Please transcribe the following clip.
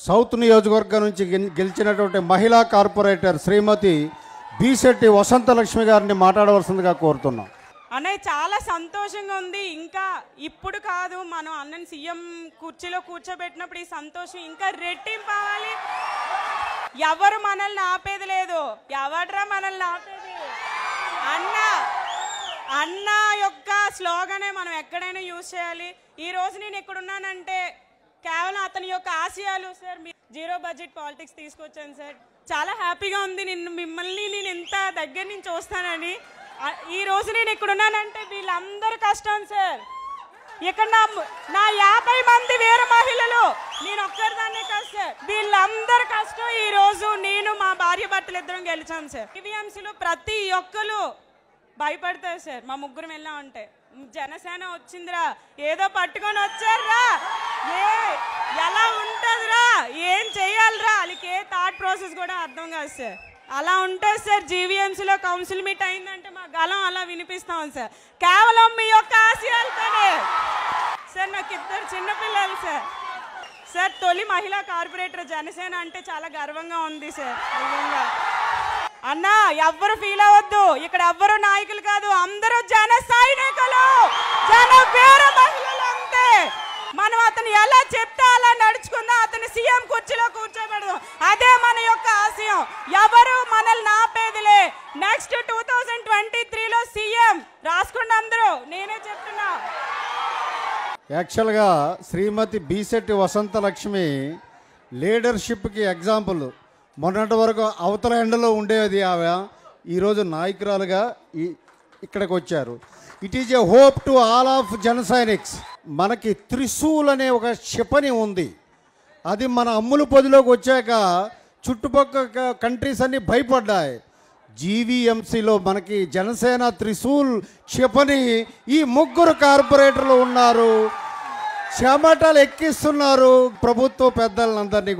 South నియోజకవర్గం నుంచి గెలిచినటువంటి మహిళా కార్పొరేటర్ శ్రీమతి బీశెట్టి వసంతలక్ష్మి గారిని మాట్లాడవలసిందిగా కోరుతున్నాం. అన్నయ్య చాలా సంతోషంగా ఉంది. ఇంకా ఇప్పుడు కాదు, మనం అన్నని సీఎం కుర్చీలో కూర్చోబెట్టినప్పుడు ఈ సంతోషం ఇంకా రెట్టింపు అవ్వాలి. ఎవరు మనల్ని ఆపేది లేదు. ఎవడ్రా మనల్ని ఆపేది? అన్న యొక్క స్లోగనే మనం ఎక్కడైనా యూజ్ చేయాలి. ఈ రోజు నేను ఎక్కడున్నానంటే కేవలం అతని యొక్క ఆశయాలు. సార్, మీ జీరో బడ్జెట్ పాలిటిక్స్ తీసుకొచ్చాను సార్. చాలా హ్యాపీగా ఉంది. మిమ్మల్ని నేను ఎంత దగ్గర నుంచి చూస్తానని. ఈ రోజు నేను ఇక్కడ ఉన్నానంటే వీళ్ళందరూ కష్టం సార్. ఇక్కడ నా 50 మంది వేరే మహిళలు, నేను ఒక్కరిదాన్నే కాదు సార్. వీళ్ళందరూ కష్టం. ఈ రోజు నేను మా భార్య భర్తలు ఇద్దరం గెలిచాం సార్. టీవీఎంసీలో ప్రతి ఒక్కరు భయపడతారు సార్. మా ముగ్గురు వెళ్ళామంటే జనసేన వచ్చిందిరా, ఏదో పట్టుకొని వచ్చారా, ఎలా ఉంటుందిరా, ఏం చెయ్యాలిరా, వాళ్ళకి ఏ థాట్ ప్రాసెస్ కూడా అర్థం కాదు సార్. అలా ఉంటుంది సార్. జీవీఎంసీలో కౌన్సిల్ మీట్ అయిందంటే మా గలం అలా వినిపిస్తాం సార్, కేవలం మీ యొక్క ఆశయాలతోనే సార్. నాకు 2 చిన్నపిల్లలు సార్. సార్, తొలి మహిళా కార్పొరేటర్ జనసేన అంటే చాలా గర్వంగా ఉంది సార్. నిజంగా అన్నా, ఎవ్వరు ఫీల్ అవ్వద్దు. ఇక్కడ ఎవ్వరు నాయకులు కాదు, అందరూ జన సైనికులు, జన వీర మహిళలు అంతే. మనం అతను ఎలా చెప్తే అలా నడుచుకుందాం, అతను సీఎం కుర్చీలో కూర్చోబెడదాం. అదే మన యొక్క ఆశయం. ఎవరు మనల్ని ఆపేదిలే. నెక్స్ట్ 2023లో సీఎం రాసుకోండి అందరూ, నేనే చెప్తున్నా. యాక్చువల్గా శ్రీమతి బీశెట్టి వసంతలక్ష్మి లీడర్షిప్కి ఎగ్జాంపుల్. మొన్నటి వరకు అవతల ఎండలో ఉండేది ఆమె, ఈరోజు నాయకురాలుగా ఇక్కడికి వచ్చారు. It is a hope to all of జన సైనిక్స్. మనకి త్రిశూల్ అనే ఒక క్షిపణి ఉంది. అది మన అమ్ముల పొదిలోకి వచ్చాక చుట్టుపక్కల కంట్రీస్ అన్నీ భయపడ్డాయి. జీవీఎంసీలో మనకి జనసేన త్రిశూల్ క్షిపణి ఈ 3 కార్పొరేటర్లు ఉన్నారు. చెమటలు ఎక్కిస్తున్నారు ప్రభుత్వ పెద్దలందరినీ.